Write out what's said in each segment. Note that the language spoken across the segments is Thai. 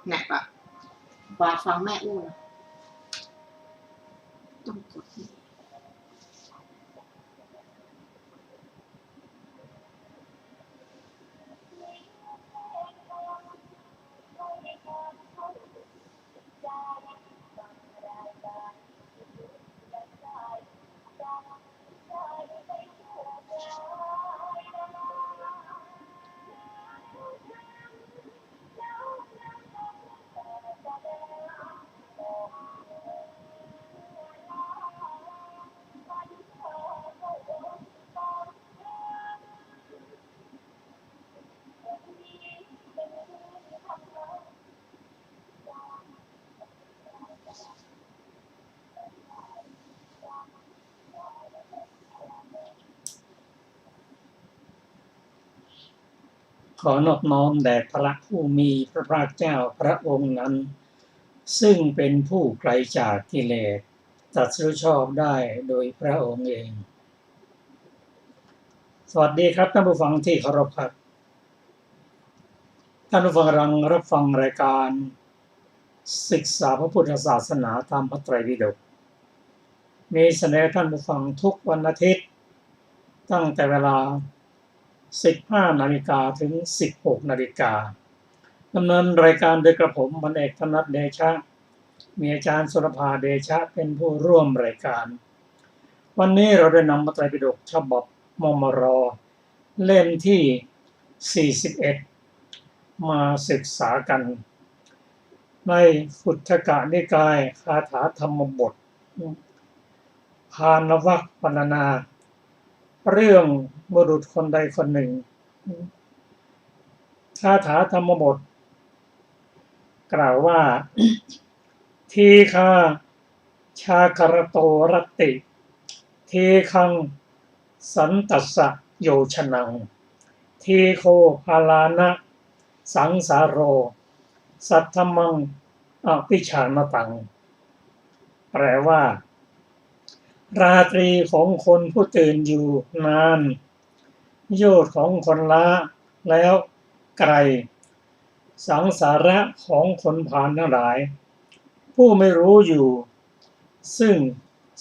เนี่ยก็ฟังแม่อู้นะต้องกดขอนอบน้อมแด่พระผู้มีพระภาคเจ้าพระองค์นั้นซึ่งเป็นผู้ไกลจากกิเลสตรัสรู้ชอบได้โดยพระองค์เองสวัสดีครับท่านผู้ฟังที่เคารพครับท่านผู้ฟังกำลังรับฟังรายการศึกษาพระพุทธศาสนาตามพระไตรปิฎกมีเสนอท่านผู้ฟังทุกวันอาทิตย์ตั้งแต่เวลา15 นาฬิกาถึง 16 นาฬิกาดำเนินรายการโดยกระผมพลเอกธนัทเดชะมีอาจารย์สุรภาเดชะเป็นผู้ร่วมรายการวันนี้เราได้นำพระไตรปิฎกฉบับมมร.เล่มที่41มาศึกษากันในขุททกนิกายคาถาธรรมบทพานวรรคพรรณนาเรื่องบุรุษคนใดคนหนึ่งคาถาธรรมบทกล่าวว่า ทีฆาชาคารโตรตติทีคังสันตัสสะโยชนังทีโคพาลานะสังสาโรสัทธมังอภิชานตังแปลว่าราตรีของคนผู้ตื่นอยู่นานโยชน์ของคนล้าแล้วไกลสังสาระของคนผ่านทั้งหลายผู้ไม่รู้อยู่ซึ่ง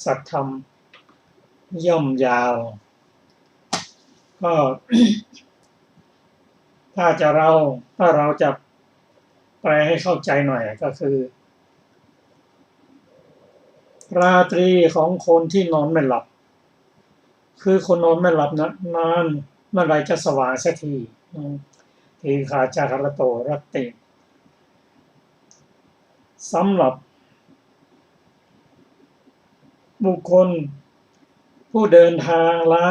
สัทธรรมย่อมยาวก็ ถ้าเราจะแปลให้เข้าใจหน่อยก็คือราตรีของคนที่นอนไม่หลับคือคนนอนไม่หลับนะนานเมื่อไรจะสว่างสักทีทีฆาจาคารโตรตติสำหรับบุคคลผู้เดินทางล้า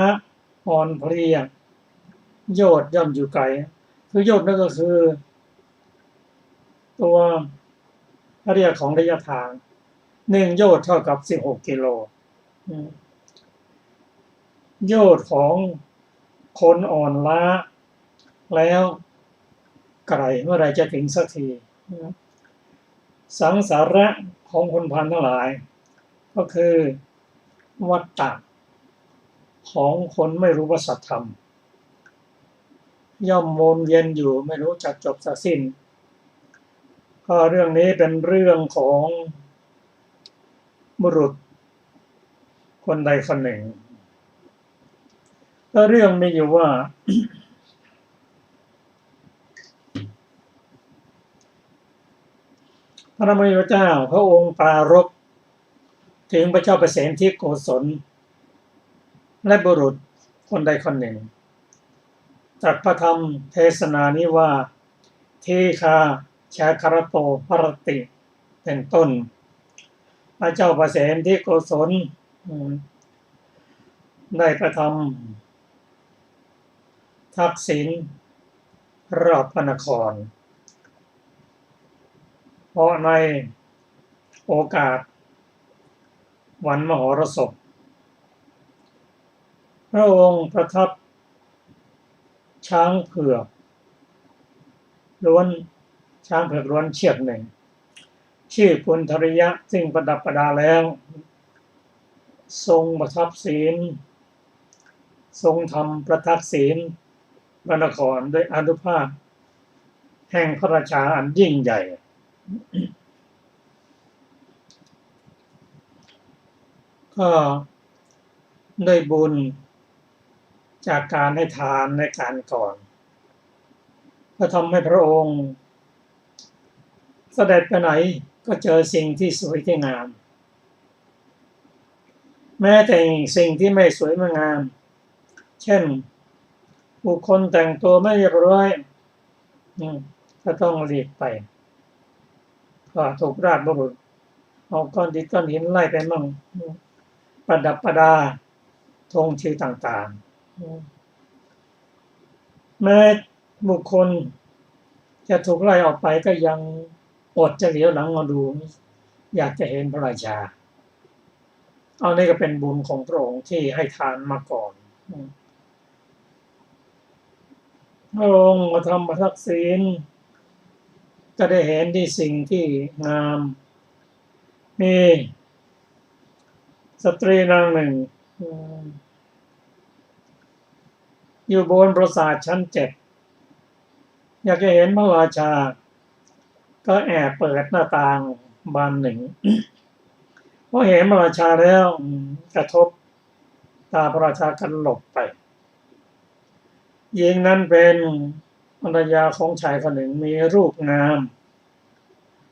อ่อนเพลียโยชน์ย่อมอยู่ไกลคือโยชน์นั่นก็คือตัวเรียกของระยะทาง1 โยชน์เท่ากับ16 กิโลโยชน์ของคนอ่อนล้าแล้วไกลเมื่อไรจะถึงสักทีสังสาระของคนผ่านทั้งหลายก็คือวัฏฏะของคนไม่รู้ว่าสัจธรรมย่อมวนเวียนอยู่ไม่รู้จักจบจักสิ้นก็เรื่องนี้เป็นเรื่องของบุรุษคนใดคนหนึ่งก็เรื่องมีอยู่ว่า พระมเหสีเจ้าพระองค์ปรารภถึงพระเจ้าประเสนที่โกศลและบุรุษคนใดคนหนึ่งตรัสพระธรรมเทศนานี้ว่าทีฆาชาคารโตภรติเป็นต้นพระเจ้าประเสนที่โกศลได้ประทำทักษิณรอบพระนครเพราะในโอกาสวันมหรสพพระองค์ประทับช้างเผือกล้วนเชือกหนึ่งชื่อกุณฑริยะซึ่งประดับประดาแล้วทรงประทับศีลทรงทำประทักษิณพระนครด้วยอานุภาพแห่งพระราชาอันยิ่งใหญ่ ก็ได้บุญจากการให้ทานในการก่อนก็ทำให้พระองค์เสด็จไปไหนก็เจอสิ่งที่สวยที่งามแม้แต่สิ่งที่ไม่สวยไม่งามเช่นบุคคลแต่งตัวไม่เรียบร้อยก็ต้องหลีกไปก็ถูกราชบุรุษเอาก้อนดินก้อนหินไล่ไปมั่งประดับประดาธงชื่อต่างๆแม้บุคคลจะถูกไล่ออกไปก็ยังอดจะเหลียวหลังมาดูอยากจะเห็นพระราชาเอานี่ก็เป็นบุญของพระองค์ที่ให้ทานมาก่อนพระองค์มาทำประทักษิณก็ได้เห็นที่สิ่งที่งามมีสตรีนางหนึ่งอยู่บนปราสาทชั้น7อยากจะเห็นพระราชาก็แอบเปิดหน้าต่างบานหนึ่งพอเห็นพระราชาแล้วกระทบตาพระราชากันหลบไปหญิงนั้นเป็นภรรยาของชายคนหนึ่งมีรูปงาม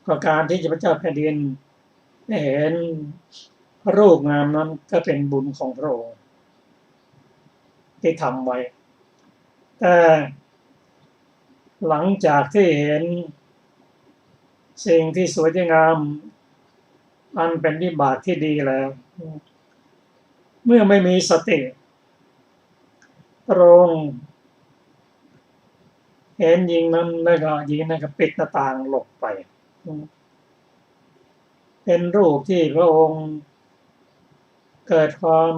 ก็การที่พระเจ้าแผ่นดินได้เห็นรูปงามนั้นก็เป็นบุญของพระองค์ที่ทำไว้แต่หลังจากที่เห็นสิ่งที่สวยที่งามอันเป็นวิบากที่ดีแล้วเมื่อไม่มีสติพระองค์เห็นหญิงนั้นแล้วก็หญิงนั้นก็ปิดหน้าต่างหลบไปเป็นรูปที่พระองค์เกิดความ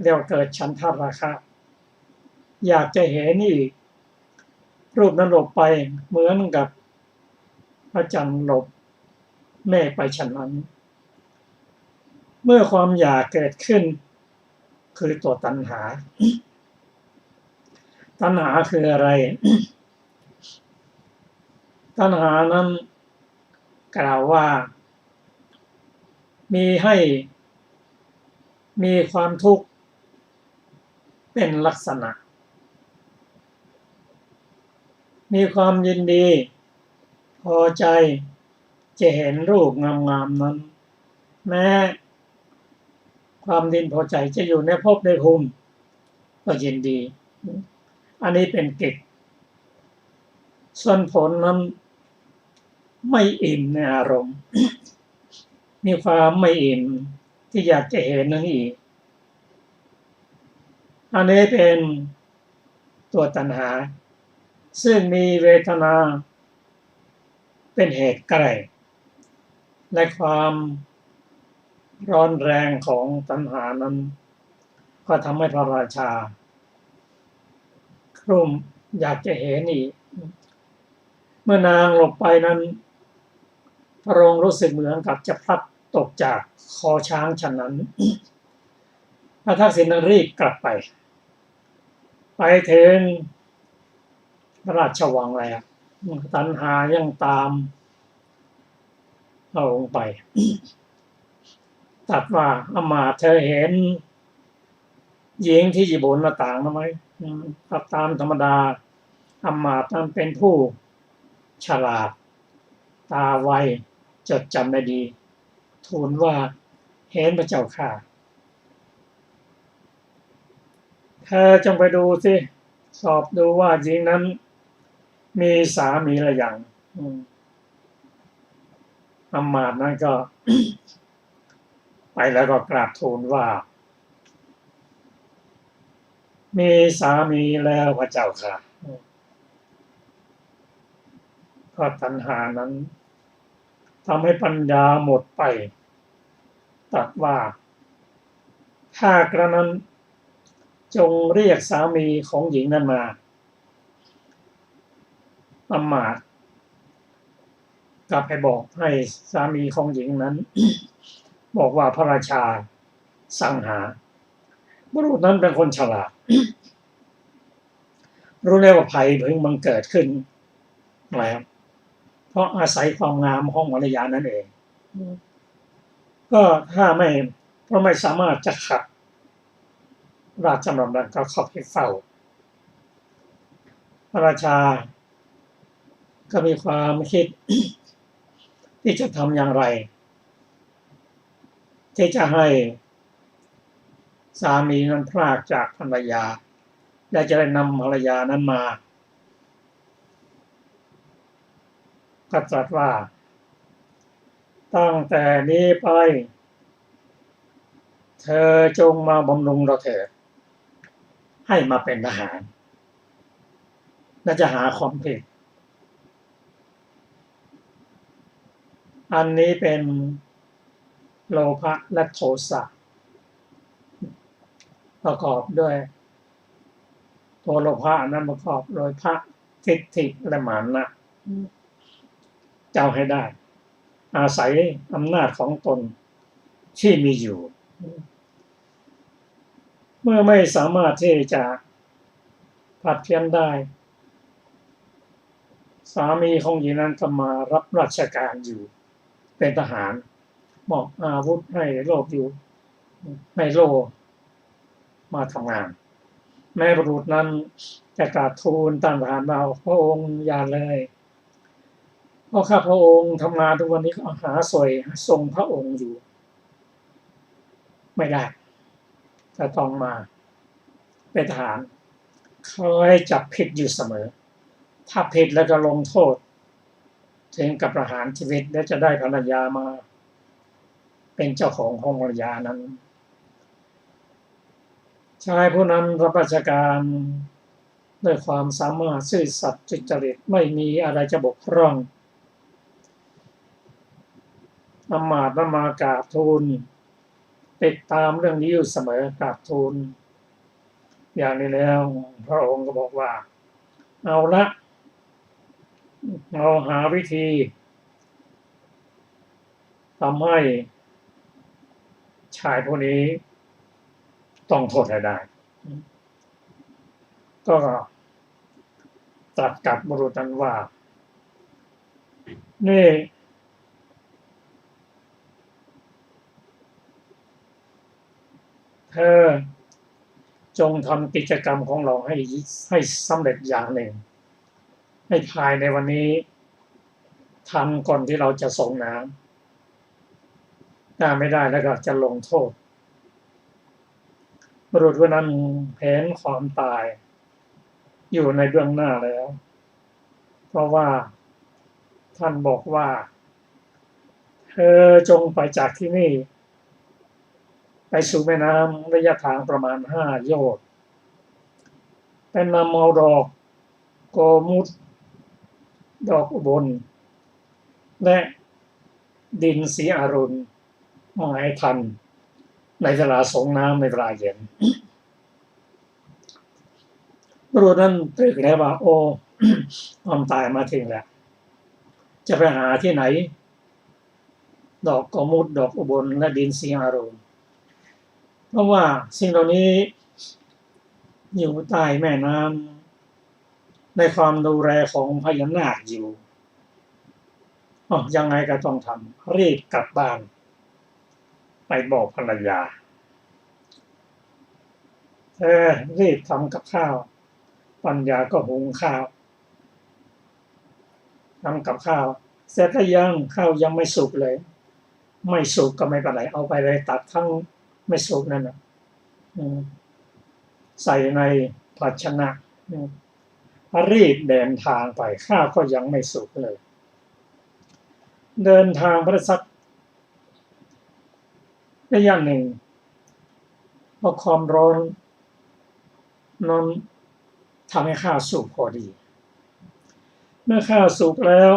เรียกว่าเกิดฉันทราคะอยากจะเห็นอีกรูปนั้นหลบไปเหมือนกับพระจันทร์หลบเมฆไปฉะนั้นเมื่อความอยากเกิดขึ้นคือตัวตัณหาตัณหาคืออะไรตัณหานั้นกล่าวว่ามีให้มีความทุกข์เป็นลักษณะมีความยินดีพอใจจะเห็นรูปงามๆนั้นแม้ความยินพอใจจะอยู่ในภพในภูมิก็ยินดีอันนี้เป็นกิจส่วนผลนั้นไม่อิ่มในอารมณ์มีความไม่อิ่มที่อยากจะเห็นนั่นอีกอันนี้เป็นตัวตัณหาซึ่งมีเวทนาเป็นเหตุใกล้และความร้อนแรงของตัณหานั้นก็ทำให้พระราชาครุ่มอยากจะเห็นอีกเมื่อนางหลบไปนั้นพระองค์รู้สึกเหมือนกับจะพลัดตกจากคอช้างฉะนั้นพระทักษิณรีบกลับไปถึงพระราชวังแล้วตัณหายังตามเอาลงไปตรัสว่าอมาตย์เธอเห็นหญิงที่อยู่บนหน้าต่างไหมตามธรรมดาอมาตย์นั้นเป็นผู้ฉลาดตาไวจดจำได้ดีทูลว่าเห็นพระเจ้าค่ะเธอจงไปดูสิสอบดูว่าหญิงนั้นมีสามีหรือยังอมาตย์นั้นก็ ไปแล้วก็กราบทูลว่ามีสามีแล้วพระเจ้าค่ะก็ตัณหานั้นทำให้ปัญญาหมดไปตรัสว่าถ้ากระนั้นจงเรียกสามีของหญิงนั้นมาอมาตย์กลับไปบอกให้สามีของหญิงนั้น บอกว่าพระราชาสั่งหาบุรุษนั้นเป็นคนฉลาด รู้แล้วว่าภัยเพิ่งบังเกิดขึ้นแล้ว เพราะอาศัยความงามของภรรยานั่นเองก็ถ้าไม่เพราะไม่สามารถจะขัดราชดำเนินก็เข้าไปเฝ้าพระราชาก็มีความคิด ที่จะทำอย่างไรที่จะให้สามีนั้นพรากจากภรรยาและจะได้นำภรรยานั้นมาก็ตรัสว่าตั้งแต่นี้ไปเธอจงมาบำรุงเราเถิดให้มาเป็นทหารและจะหาความผิดอันนี้เป็นโลภะและโทสะประกอบด้วยตัวโลภะนั้นประกอบโดยพระทิฏฐิและมานะเจ้าให้ได้อาศัยอำนาจของตนที่มีอยู่เมื่อไม่สามารถที่จะผลัดเพี้ยนได้สามีของหญิงนั้นก็มารับราชการอยู่เป็นทหารมอบอาวุธให้โลกอยู่ให้โลมาทำงานแม่บุรุษนั้นจะกราบทูลต้านทหารว่าพระองค์อย่าเลยเพราะข้าพระองค์ทำงานทุกวันนี้ก็หาสวยทรงพระองค์อยู่ไม่ได้จะต้องมาเป็นทหารเขาให้จับผิดอยู่เสมอถ้าผิดแล้วก็ลงโทษถึงกับประหารชีวิตและจะได้ภรรยามาเป็นเจ้าของภรรยานั้นชายผู้นั้นรับราชการด้วยความสามารถซื่อสัตย์สุจริตไม่มีอะไรจะบกพร่องอำมาตย์มากราบทูลติดตามเรื่องนี้อยู่เสมอกราบทูลอย่างนี้แล้วพระองค์ก็บอกว่าเอาละเราหาวิธีทำให้ชายผู้นี้ต้องโทษให้ได้ก็ตรัสกับบุรุษนั้นว่านี่เธอจงทำกิจกรรมของเราให้สำเร็จอย่างหนึ่งให้ภายในวันนี้ทำก่อนที่เราจะส่งน้ำถ้าไม่ได้แล้วก็จะลงโทษบุรุษคนนั้นเห็นความตายอยู่ในเบื้องหน้าแล้วเพราะว่าท่านบอกว่าเธอจงไปจากที่นี่ไปสู่แม่น้ำระยะทางประมาณ5 โยชน์เป็นนำเอาดอกโกมุตดอกอุบลและดินสีอรุณมาให้ทันในเวลาส่งน้ำในเวลาเย็นบุรุษนั้นตรึกแล้วว่าโอ้ ความตายมาถึงแล้วจะไปหาที่ไหนดอกโกมุตดอกอุบลและดินสีอรุณเพราะว่าสิ่งเหล่านี้อยู่ใต้แม่น้ำในความดูแลของพญานาคอยู่ยังไงก็ต้องทำรีบกลับบ้านไปบอกภรรยารีบทำกับข้าวภรรยาก็หุงข้าวทำกับข้าวเสร็จแล้วยังข้าวยังไม่สุกเลยไม่สุกก็ไม่เป็นไรเอาไปเลยตัดทั้งไม่สุกนั่นนะใส่ในภาชนะรีบเดินทางไปข้าวก็ยังไม่สุกเลยเดินทางพระสักระยะหนึ่งเพราะความร้อนนั้นทำให้ข้าวสุกพอดีเมื่อข้าวสุกแล้ว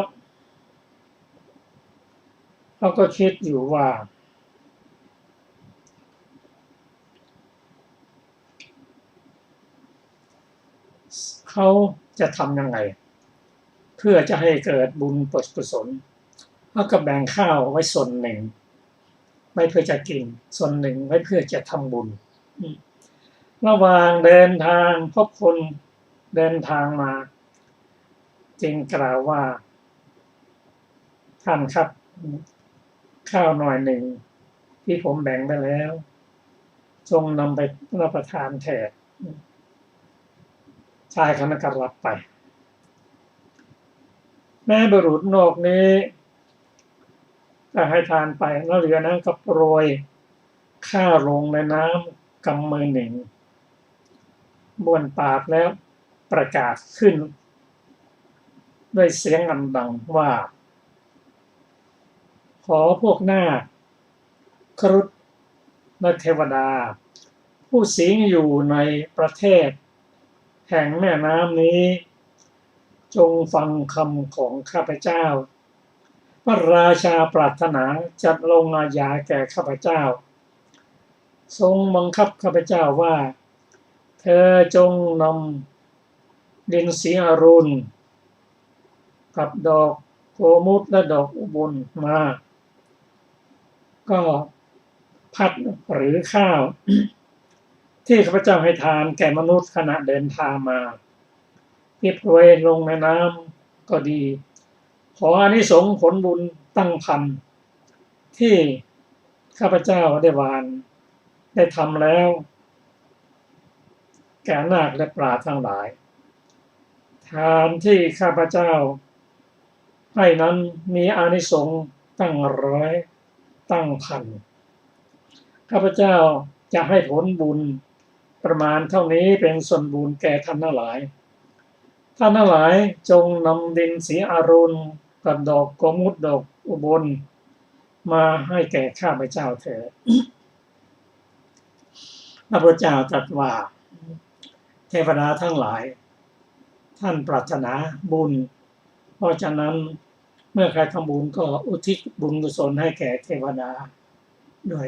เขาก็คิดอยู่ว่าเขาจะทำยังไงเพื่อจะให้เกิดบุญกุศลเขาก็แบ่งข้าวไว้ส่วนหนึ่งไว้เพื่อจะกินส่วนหนึ่งไว้เพื่อจะทำบุญระหว่างเดินทางพบคนเดินทางมาจึงกล่าวว่า ท่านครับข้าวหน่อยหนึ่งที่ผมแบ่งไปแล้วจงนำไปรับประทานแทนชายคนนั้นก็รับไปแม่บุรุษนอกนี้ก็ให้ทานไปแล้วเหลือนั้นก็โปรยข้าวลงในน้ำกำมือหนึ่งบ้วนปากแล้วประกาศขึ้นด้วยเสียงอันดังว่าขอพวกนาคครุฑและเทวดาผู้สิงอยู่ในประเทศแห่งแม่น้ำนี้จงฟังคำของข้าพเจ้าพระราชาปรารถนาจะลงอาญาแก่ข้าพเจ้าทรงบังคับข้าพเจ้าว่าเธอจงนำดินสีอรุณกับดอกโกมุตและดอกอุบลมาก็พัดหรือข้าวที่ข้าพเจ้าให้ทานแก่มนุษย์ขณะเดินทางมาที่โปรยลงในน้ำก็ดีขออานิสงส์ผลบุญตั้งพันที่ข้าพเจ้าได้วานได้ทำแล้วแก่นาคและปราชญ์ทั้งหลายทานที่ข้าพเจ้าให้นั้นมีอานิสงส์ตั้งร้อยตั้งพันข้าพเจ้าจะให้ผลบุญประมาณเท่านี้เป็นส่วนบุญแก่ท่านทั้งหลายท่านทั้งหลายจงนำดินสีอรุณกับดอกโกมุตดอกอุบลมาให้แก่ข้าพเจ้าเถิดพระพุทธเจ้าตรัสว่าเทวดาทั้งหลายท่านปรารถนาบุญเพราะฉะนั้นเมื่อใครทำบุญก็อุทิศบุญกุศลให้แก่เทวดาด้วย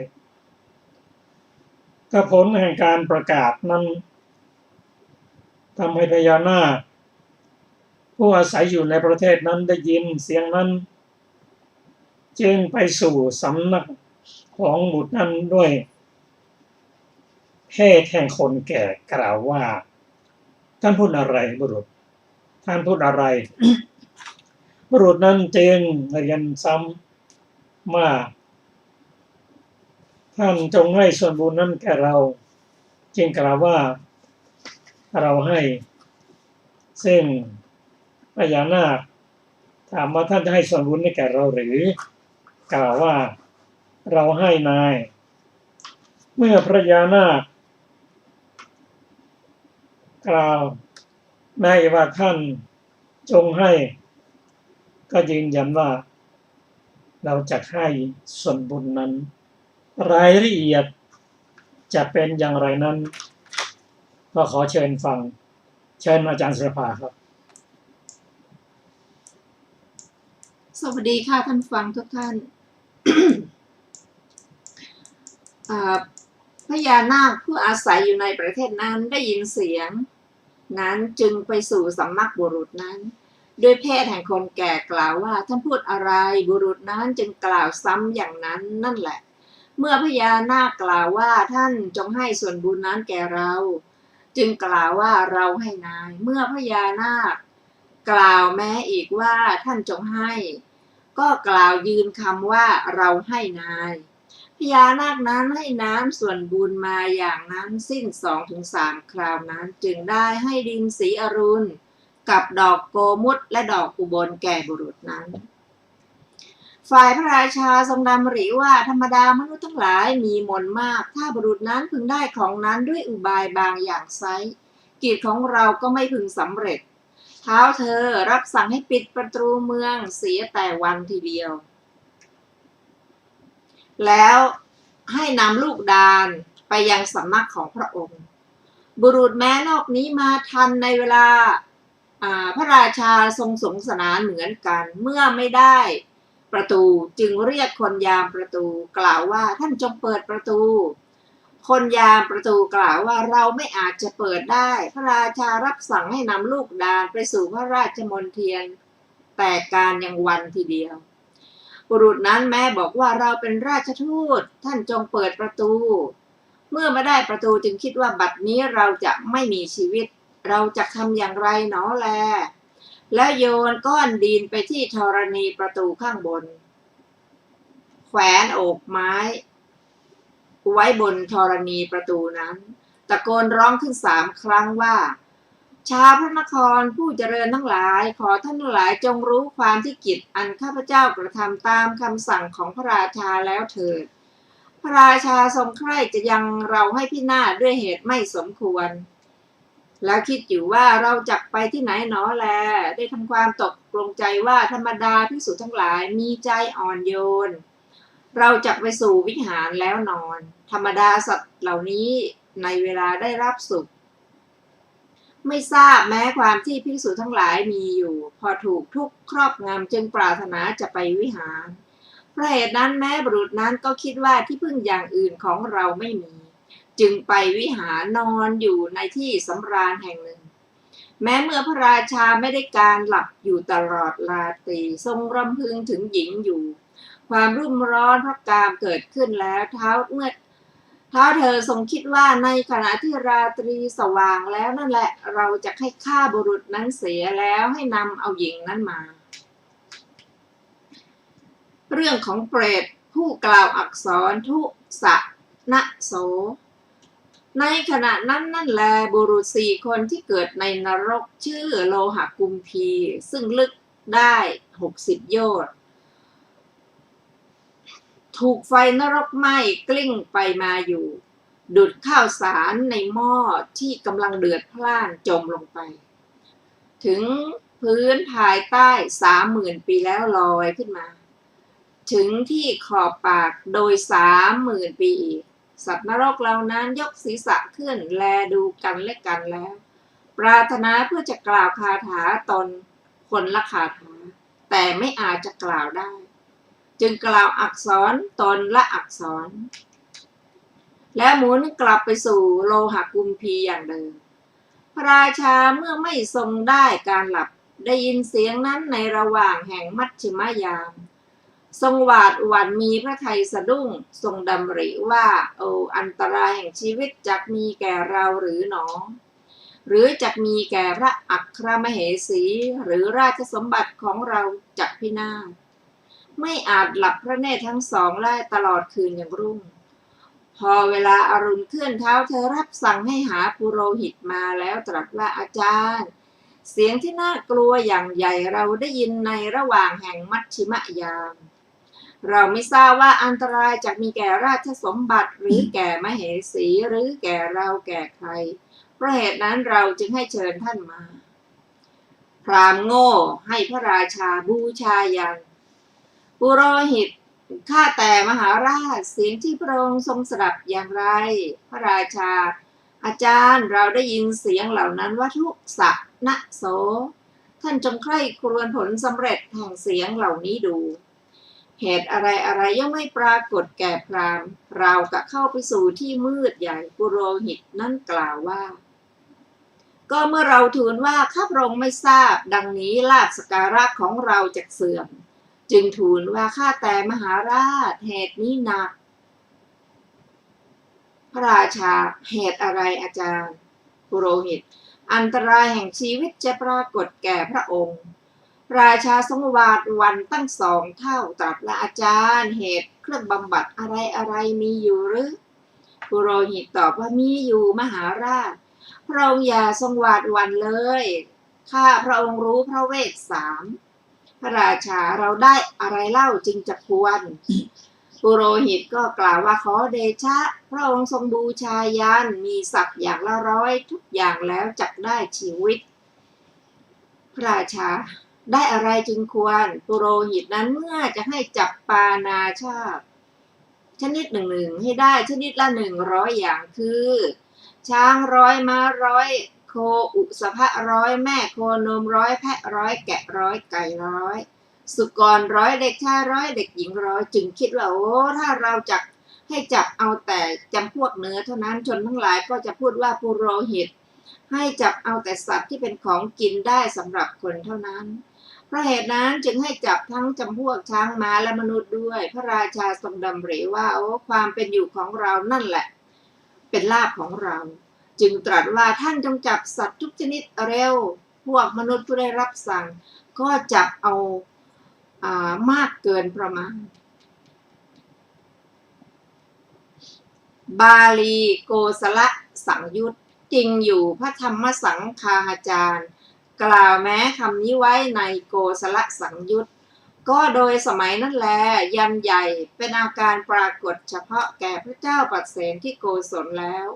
ก็ผลแห่งการประกาศนั้นทำให้พญานาคผู้อาศัยอยู่ในประเทศนั้นได้ยินเสียงนั้นจึงไปสู่สำนักของบุตรนั้นด้วยเพศแห่งคนแก่กล่าวว่าท่านพูดอะไรบุรุษท่านพูดอะไร บุรุษนั้นจึงเรียนซ้ำว่าท่านจงให้ส่วนบุญนั้นแก่เราจึงกล่าวว่าเราให้ซึ่งพญานาคถามว่าท่านจะให้ส่วนบุญให้แก่เราหรือกล่าวว่าเราให้นายเมื่อพญานาคกล่าวได้ว่าท่านจงให้ก็ยืนยันว่าเราจะให้ส่วนบุญนั้นรายละเอียดจะเป็นอย่างไรนั้นก็ขอเชิญฟังเชิญอาจารย์ศิรภาครับสวัสดีค่ะท่านฟังทุกท่าน พญานาคผู้อาศัยอยู่ในประเทศนั้นได้ยินเสียงนั้นจึงไปสู่สำนักบุรุษนั้นด้วยเพศแห่งคนแก่กล่าวว่าท่านพูดอะไรบุรุษนั้นจึงกล่าวซ้ำอย่างนั้นนั่นแหละเมื่อพญานาคกล่าวว่าท่านจงให้ส่วนบุญนั้นแก่เราจึงกล่าวว่าเราให้นายเมื่อพญานาคกล่าวแม้อีกว่าท่านจงให้ก็กล่าวยืนคำว่าเราให้นายพญานาคนั้นให้น้ำส่วนบุญมาอย่างนั้นสิ้น2-3 คราวนั้นจึงได้ให้ดินสีอรุณกับดอกโกมุตและดอกอุบลแก่บุรุษนั้นฝ่ายพระราชาทรงดำริว่าธรรมดามนุษย์ทั้งหลายมีมนมากถ้าบุรุษนั้นพึงได้ของนั้นด้วยอุบายบางอย่างไซร้กิจของเราก็ไม่พึงสำเร็จเท้าเธอรับสั่งให้ปิดประตูเมืองเสียแต่วันทีเดียวแล้วให้นำลูกดาลไปยังสำนักของพระองค์บุรุษแม้นอกนี้มาทันในเวลาพระราชาทรงสงสนานเหมือนกันเมื่อไม่ได้ประตูจึงเรียกคนยามประตูกล่าวว่าท่านจงเปิดประตูคนยามประตูกล่าวว่าเราไม่อาจจะเปิดได้พระราชารับสั่งให้นำลูกดาลไปสู่พระราชมณฑลแต่การยังวันทีเดียวบุรุษนั้นแม้บอกว่าเราเป็นราชทูตท่านจงเปิดประตูเมื่อไม่ได้ประตูจึงคิดว่าบัดนี้เราจะไม่มีชีวิตเราจะทำอย่างไรหนอแล แล้วโยนก้อนดินไปที่ธรณีประตูข้างบนแขวนโอกไม้ไว้บนธรณีประตูนั้นตะโกนร้องขึ้น3 ครั้งว่าชาวพระนครผู้เจริญทั้งหลายขอท่านทั้งหลายจงรู้ความที่กิจอันข้าพเจ้ากระทำตามคำสั่งของพระราชาแล้วเถิดพระราชาทรงใคร่จะยังเราให้พินาศด้วยเหตุไม่สมควรแล้วคิดอยู่ว่าเราจักไปที่ไหนหนอแลได้ทำความตกลงใจว่าธรรมดาภิกษุทั้งหลายมีใจอ่อนโยนเราจักไปสู่วิหารแล้วนอนธรรมดาสัตว์เหล่านี้ในเวลาได้รับสุขไม่ทราบแม้ความที่ภิกษุทั้งหลายมีอยู่พอถูกทุกข์ครอบงำจึงปรารถนาจะไปวิหารเพราะเหตุนั้นแม้บุรุษนั้นก็คิดว่าที่พึ่งอย่างอื่นของเราไม่มีจึงไปวิหารนอนอยู่ในที่สำราญแห่งหนึ่งแม้เมื่อพระราชาไม่ได้การหลับอยู่ตลอดราตรีทรงรำพึงถึงหญิงอยู่ความรุ่มร้อนเพราะกามเกิดขึ้นแล้วเท้าเธอทรงคิดว่าในขณะที่ราตรีสว่างแล้วนั่นแหละเราจะให้ฆ่าบุรุษนั้นเสียแล้วให้นำเอาหญิงนั้นมาเรื่องของเปรตผู้กล่าวอักษรทุสะนะโสในขณะนั้นนั่นแลบุรุษ4 คนที่เกิดในนรกชื่อโลหะกุมพีซึ่งลึกได้60 โยชน์ถูกไฟนรกไหม้กลิ้งไปมาอยู่ดุจข้าวสารในหม้อที่กำลังเดือดพล่านจมลงไปถึงพื้นภายใต้ 30,000 ปีแล้วลอยขึ้นมาถึงที่ขอบปากโดย 30,000 ปีอีกสัตว์นรกเหล่านั้นยกศีรษะขึ้นแลดูกันและกันแล้วปรารถนาเพื่อจะกล่าวคาถาตนคนละคาถาแต่ไม่อาจจะกล่าวได้จึงกล่าวอักษรตนละอักษรแล้วหมุนกลับไปสู่โลหะกุมพีอย่างเดิมพระราชาเมื่อไม่ทรงได้การหลับได้ยินเสียงนั้นในระหว่างแห่งมัชฌิมยามทรงหวาดหวั่นมีพระทัยสะดุ้งทรงดำริว่าโอ้อันตรายแห่งชีวิตจักมีแก่เราหรือหนอหรือจักมีแก่พระอัครมเหสีหรือราชสมบัติของเราจักพินาศไม่อาจหลับพระเนตรทั้งสองได้ตลอดคืนอย่างรุ่งพอเวลาอรุณเคลื่อนเท้าเธอรับสั่งให้หาปุโรหิตมาแล้วตรัสว่าอาจารย์เสียงที่น่ากลัวอย่างใหญ่เราได้ยินในระหว่างแห่งมัชฌิมยามเราไม่ทราบว่าอันตรายจะมีแก่ราชสมบัติหรือแก่มเหสีหรือแก่เราแก่ใครเพราะเหตุนั้นเราจึงให้เชิญท่านมาพราหมณ์โง่ให้พระราชาบูชายันปุโรหิตข้าแต่มหาราชเสียงที่พระองค์ทรงสดับอย่างไรพระราชาอาจารย์เราได้ยินเสียงเหล่านั้นว่าทุสะนะโสท่านจงใคร่ครวญผลสำเร็จแห่งเสียงเหล่านี้ดูเหตุอะไรย่อมไม่ปรากฏแก่พราหมณ์เราก็เข้าไปสู่ที่มืดใหญ่ปุโรหิตนั่นกล่าวว่าก็เมื่อเราทูลว่าข้าพระองค์ไม่ทราบดังนี้ลาภสักการะของเราจักเสื่อมจึงทูลว่าข้าแต่มหาราชเหตุนี้หนักพระราชาเหตุอะไรอาจารย์ปุโรหิตอันตรายแห่งชีวิตจะปรากฏแก่พระองค์ราชาทรงหวาดหวั่นตั้ง2 เท่าตรัสว่าอาจารย์เหตุเครื่องบำบัดอะไรมีอยู่หรือปุโรหิตตอบว่ามีอยู่มหาราชพระองค์อย่าทรงหวาดหวั่นเลยข้าพระองค์รู้พระเวท3พระราชาเราได้อะไรเล่าจึงจะควรปุโรหิตก็กล่าวว่าขอเดชะพระองค์ทรงบูชายันมีศักดิ์อย่างละ100ทุกอย่างแล้วจักได้ชีวิตพระราชาได้อะไรจึงควรปุโรหิตนั้นเมื่อจะให้จับปานาชาติชนิดหนึ่งให้ได้ชนิดละ100อย่างคือช้าง100ม้า100โคอุสภะ100แม่โคนม100แพะ100แกะ100ไก่100สุกร100เด็กชาย100เด็กหญิง100จึงคิดว่าโอ้ถ้าเราจักให้จับเอาแต่จำพวกเนื้อเท่านั้นชนทั้งหลายก็จะพูดว่าปุโรหิตให้จับเอาแต่สัตว์ที่เป็นของกินได้สำหรับคนเท่านั้นเพราะเหตุนั้นจึงให้จับทั้งจำพวกช้างม้าและมนุษย์ด้วยพระราชาทรงดำริว่าโอ้ความเป็นอยู่ของเรานั่นแหละเป็นลาภของเราจึงตรัสว่าท่านจงจับสัตว์ทุกชนิดเร็วพ พวกมนุษย์ผู้ได้รับสั่งก็จับเอามากเกินประมาณบาลีโกศลสังยุตจริงอยู่พระธรรมสังฆาจารย์กล่าวแม้คำนี้ไว้ในโกศลสังยุตก็โดยสมัยนั้นแลยันใหญ่เป็นอาการปรากฏเฉพาะแก่พระเจ้าปัสเสนที่โกศลแล้ว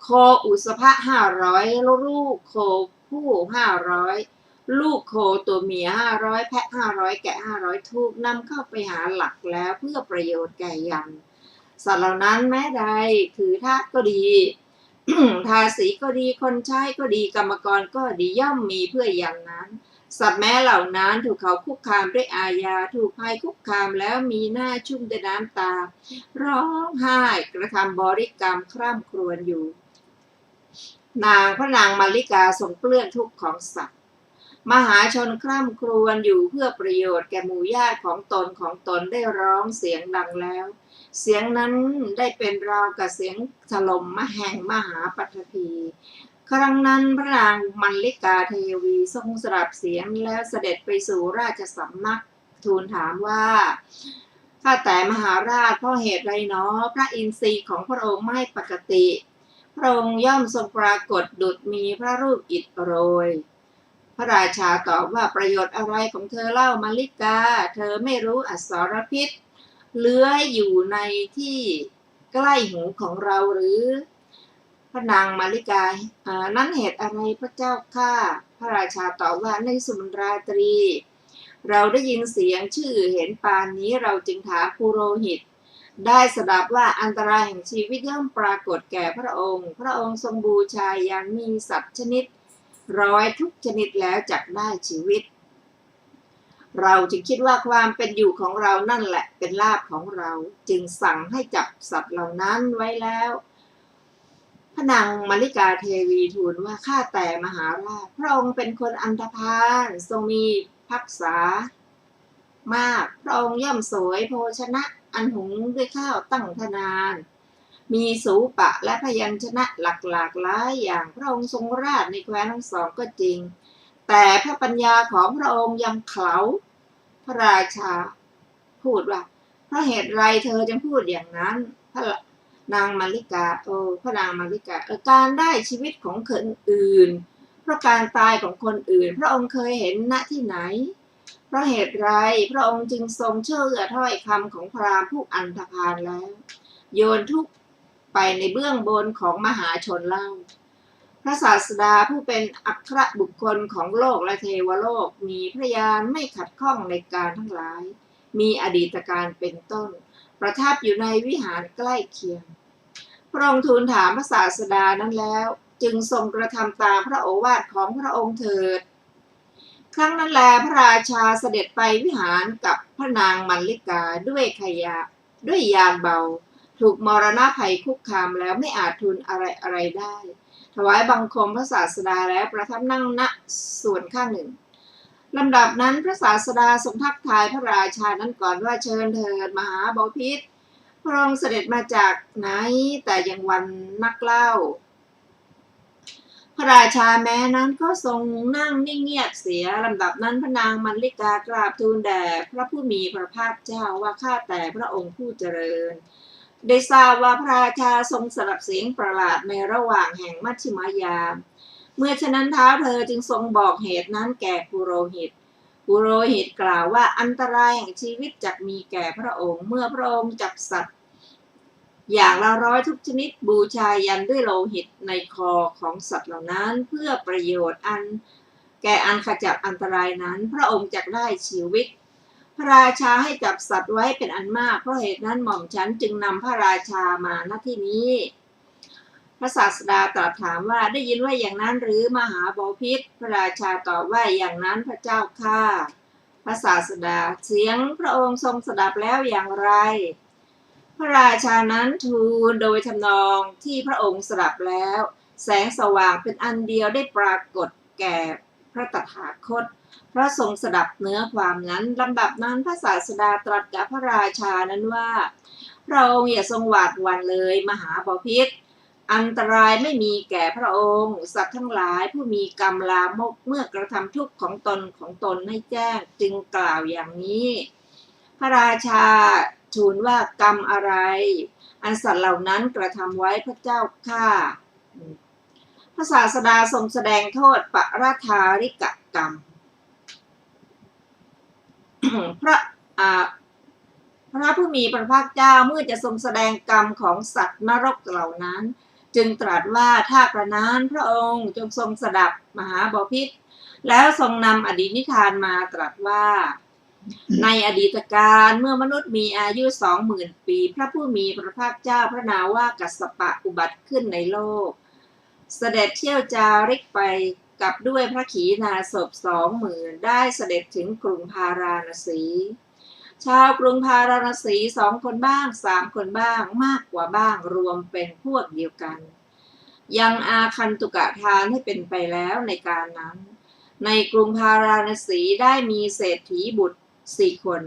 โคอุสภะ500ลูกโคผู้500ลูกโคตัวเมีย500แพะ500แกะ500ถูกนำเข้าไปหาหลักแล้วเพื่อประโยชน์แก่ยันสัตว์เหล่านั้นแม้ใดถือทาสก็ดี ทาสีก็ดีคนใช้ก็ดีกรรมกรก็ดีย่อมมีเพื่อยันนั้นสัตว์แม้เหล่านั้นถูกเขาคุกคามด้วยอาญาถูกภัยคุกคามแล้วมีหน้าชุ่มด้วยน้ำตาร้องไห้กระทำบริกรรมคร่ำครวญอยู่พระนางมาริกาทรงเปลื้องทุกข์ของสัตว์มหาชนคร่ำครวญอยู่เพื่อประโยชน์แก่หมู่ญาติของตนได้ร้องเสียงดังแล้วเสียงนั้นได้เป็นราวกับเสียงถล่มแห่งมหาปัทภีครั้งนั้นพระนางมัลลิกาเทวีทรงสดับเสียงแล้วเสด็จไปสู่ราชสำนักทูลถามว่าข้าแต่มหาราชเพราะเหตุไรเนาะพระอินทรีย์ของพระองค์ไม่ปกติพระองค์ย่อมทรงปรากฏดุจมีพระรูปอิฐโรยพระราชาตอบว่าประโยชน์อะไรของเธอเล่ามัลลิกาเธอไม่รู้อสรพิษเลื้อยอยู่ในที่ใกล้หูของเราหรือพระนางมาริกานั้นเหตุอะไรพระเจ้าข้าพระราชาตอบว่าในสุมราตรีเราได้ยินเสียงชื่อเห็นปานนี้เราจึงถามปุโรหิตได้สดับว่าอันตรายแห่งชีวิตย่อมปรากฏแก่พระองค์ทรงบูชายันมีสัตว์ชนิดร้อยทุกชนิดแล้วจักได้ชีวิตเราจึงคิดว่าความเป็นอยู่ของเรานั่นแหละเป็นลาภของเราจึงสั่งให้จับสัตว์เหล่านั้นไว้แล้วพระนางมาริกาเทวีทูลว่าข้าแต่มหาราชพระองค์เป็นคนอันธพาลทรงมีภักษามากพระองค์ย่อมสวยโภชนะอันหุงด้วยข้าวตั้งทนานมีสูปะและพยัญชนะหลากหลายอย่างพระองค์ทรงราชในแคว้นทั้งสองก็จริงแต่พระปัญญาของพระองค์ยังเขลาพระราชาพูดว่าเพราะเหตุไรเธอจึงพูดอย่างนั้นพระนางมาริกาพระนางมาริกาการได้ชีวิตของคนอื่นเพราะการตายของคนอื่นพระองค์เคยเห็นณที่ไหนเพราะเหตุไรพระองค์จึงทรงเชื่อถ้อยคำของพราหมณ์ผู้อันธพาลแล้วโยนทุกไปในเบื้องบนของมหาชนเล่าพระศาสดาผู้เป็นอัครบุคคลของโลกและเทวโลกมีพระญาณไม่ขัดข้องในการทั้งหลายมีอดีตการเป็นต้นประทับอยู่ในวิหารใกล้เคียงพระองค์ทูลถามพระศาสดานั้นแล้วจึงทรงกระทำตามพระโอวาทของพระองค์เถิดครั้งนั้นแลพระราชาเสด็จไปวิหารกับพระนางมัลลิกาด้วยยานเบาถูกมรณะภัยคุกคามแล้วไม่อาจทูลอะไรได้ถวายบังคมพระศาสดาแล้วประทับนั่งณส่วนข้างหนึ่งลำดับนั้นพระศาสดาทรงทักทายพระราชานั้นก่อนว่าเชิญเถิดมหาบพิตรพระองค์เสด็จมาจากไหนแต่ยังวันนักเล่าพระราชาแม้นั้นก็ทรงนั่งนิ่งเงียบเสียลำดับนั้นพระนางมัลลิกากราบทูลแด่พระผู้มีพระภาคเจ้าว่าข้าแต่พระองค์ผู้เจริญได้ทราบว่าพระราชาทรงสดับเสียงประหลาดในระหว่างแห่งมัชฌิมายามเมื่อฉะนั้นเท้าเธอจึงทรงบอกเหตุนั้นแก่ปุโรหิตกล่าวว่าอันตรายแห่งชีวิตจักมีแก่พระองค์เมื่อพระองค์จับสัตว์อย่างละร้อยทุกชนิดบูชายันด้วยโลหิตในคอของสัตว์เหล่านั้นเพื่อประโยชน์แก่อันขจัดอันตรายนั้นพระองค์จักได้ชีวิตพระราชาให้จับสัตว์ไว้เป็นอันมากเพราะเหตุนั้นหม่อมฉันจึงนำพระราชามาณที่นี้พระศาสดาตรัสถามว่าได้ยินว่าอย่างนั้นหรือมหาบพิตรพระราชาตอบว่าอย่างนั้นพระเจ้าข้าพระศาสดาเสียงพระองค์ทรงสดับแล้วอย่างไรพระราชานั้นทูลโดยทำนองที่พระองค์สดับแล้วแสงสว่างเป็นอันเดียวได้ปรากฏแก่พระตถาคตพระทรงสดับเนื้อความนั้นลำดับนั้นพระศาสดาตรัสกับพระราชานั้นว่าพระองค์อย่าทรงหวาดหวั่นเลยมหาบพิตร อันตรายไม่มีแก่พระองค์สัตว์ทั้งหลายผู้มีกรรมลามกเมื่อกระทำทุกข์ของตนให้แจ้งจึงกล่าวอย่างนี้พระราชาทูลว่ากรรมอะไรอันสัตว์เหล่านั้นกระทำไว้พระเจ้าข้าพระศาสดาทรงแสดงโทษปราทาริกกรรม พระผู้มีพระภาคเจ้าเมื่อจะทรงแสดงกรรมของสัตว์นรกเหล่านั้นจึงตรัสว่าถ้ากระนั้นพระองค์จงทรงสดับมหาบพิตรแล้วทรงนำอดีตนิทานมาตรัสว่าในอดีตการเมื่อมนุษย์มีอายุ 20,000 ปีพระผู้มีพระภาคเจ้าพระนามว่ากัสสปะอุบัติขึ้นในโลกเสด็จเที่ยวจาริกไปกับด้วยพระขีณาสพ 20,000 ได้เสด็จถึงกรุงพาราณสีชาวกรุงพาราณสี2 คนบ้าง3 คนบ้างมากกว่าบ้างรวมเป็นพวกเดียวกันยังอาคันตุกะทานให้เป็นไปแล้วในการนั้นในกรุงพาราณสีได้มีเศรษฐีบุตร4 คน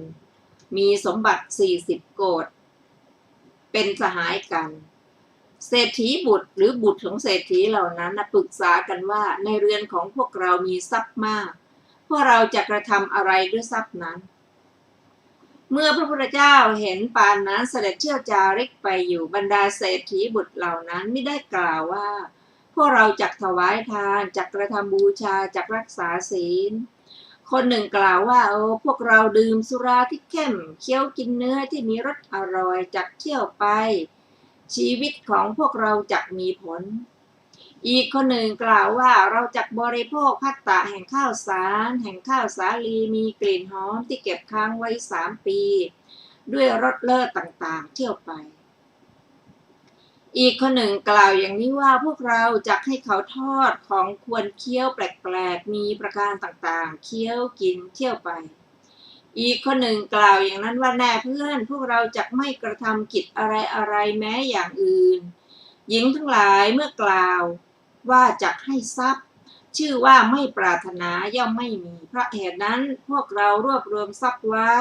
มีสมบัติ40 โกฏเป็นสหายกันเศรษฐีบุตรหรือบุตรของเศรษฐีเหล่านั้นปรึกษากันว่าในเรือนของพวกเรามีทรัพย์มากพวกเราจะกระทำอะไรด้วยทรัพย์นั้นเมื่อพระพุทธเจ้าเห็นปานนั้นเสด็จเที่ยวจาริกไปอยู่บรรดาเศรษฐีบุตรเหล่านั้นไม่ได้กล่าวว่าพวกเราจักถวายทานจักกระทำบูชาจักรักษาศีลคนหนึ่งกล่าวว่าพวกเราดื่มสุราที่เข้มเคี้ยวกินเนื้อที่มีรสอร่อยจักเที่ยวไปชีวิตของพวกเราจักมีผลอีกคนหนึ่งกล่าวว่าเราจักบริโภคภัตตะแห่งข้าวสารแห่งข้าวสาลีมีกลิ่นหอมที่เก็บค้างไว้3 ปีด้วยรสเลิศต่างๆเที่ยวไปอีกคนหนึ่งกล่าวอย่างนี้ว่าพวกเราจักให้เขาทอดของควรเคี้ยวแปลกๆมีประการต่างๆเคี้ยวกินเที่ยวไปอีกคนหนึ่งกล่าวอย่างนั้นว่าแน่เพื่อนพวกเราจักไม่กระทำกิจอะไรๆแม้อย่างอื่นหญิงทั้งหลายเมื่อกล่าวว่าจักให้ทรัพย์ชื่อว่าไม่ปรารถนาย่อมไม่มีเพราะเหตุนั้นพวกเรารวบรวมทรัพย์ไว้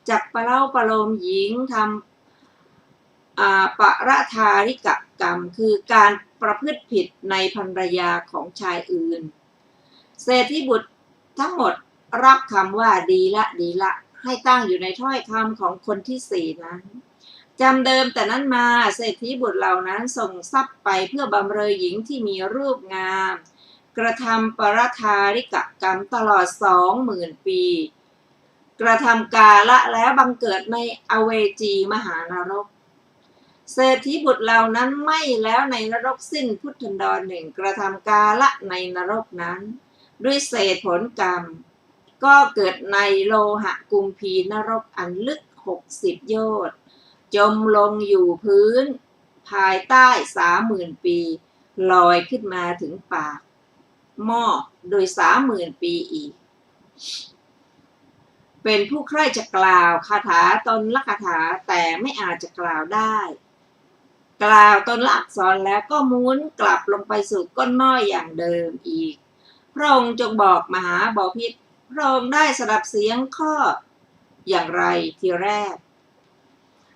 จักประโลมหญิงทำปราทาริกกรรมคือการประพฤติผิดในภรรยาของชายอื่นเศรษฐีบุตรทั้งหมดรับคำว่าดีละให้ตั้งอยู่ในถ้อยคำของคนที่4นั้นจำเดิมแต่นั้นมาเศรษฐีบุตรเหล่านั้นส่งทรัพย์ไปเพื่อบำเรอหญิงที่มีรูปงามกระทำปราทาริกกรรมตลอด 20,000 ปีกระทำกาละแล้วบังเกิดในอเวจีมหานรกเศรษฐีบุตรเหล่านั้นไม่แล้วในนรกสิ้นพุทธันดร1กระทำกาละในนรกนั้นด้วยเศษผลกรรมก็เกิดในโลหะกุมพีนรกอันลึก60 โยชน์จมลงอยู่พื้นภายใต้ 30,000 ปีลอยขึ้นมาถึงปากหม้อโดย 30,000 ปีอีกเป็นผู้ใคร่จะกล่าวคาถาตนละคาถาแต่ไม่อาจจะกล่าวได้กล่าวตนละอักษรแล้วก็หมุนกลับลงไปสู่ก้นหม้ออย่างเดิมอีกพระองค์จงบอกมหาบพิตรพระองค์ได้สดับเสียงข้ออย่างไรทีแรก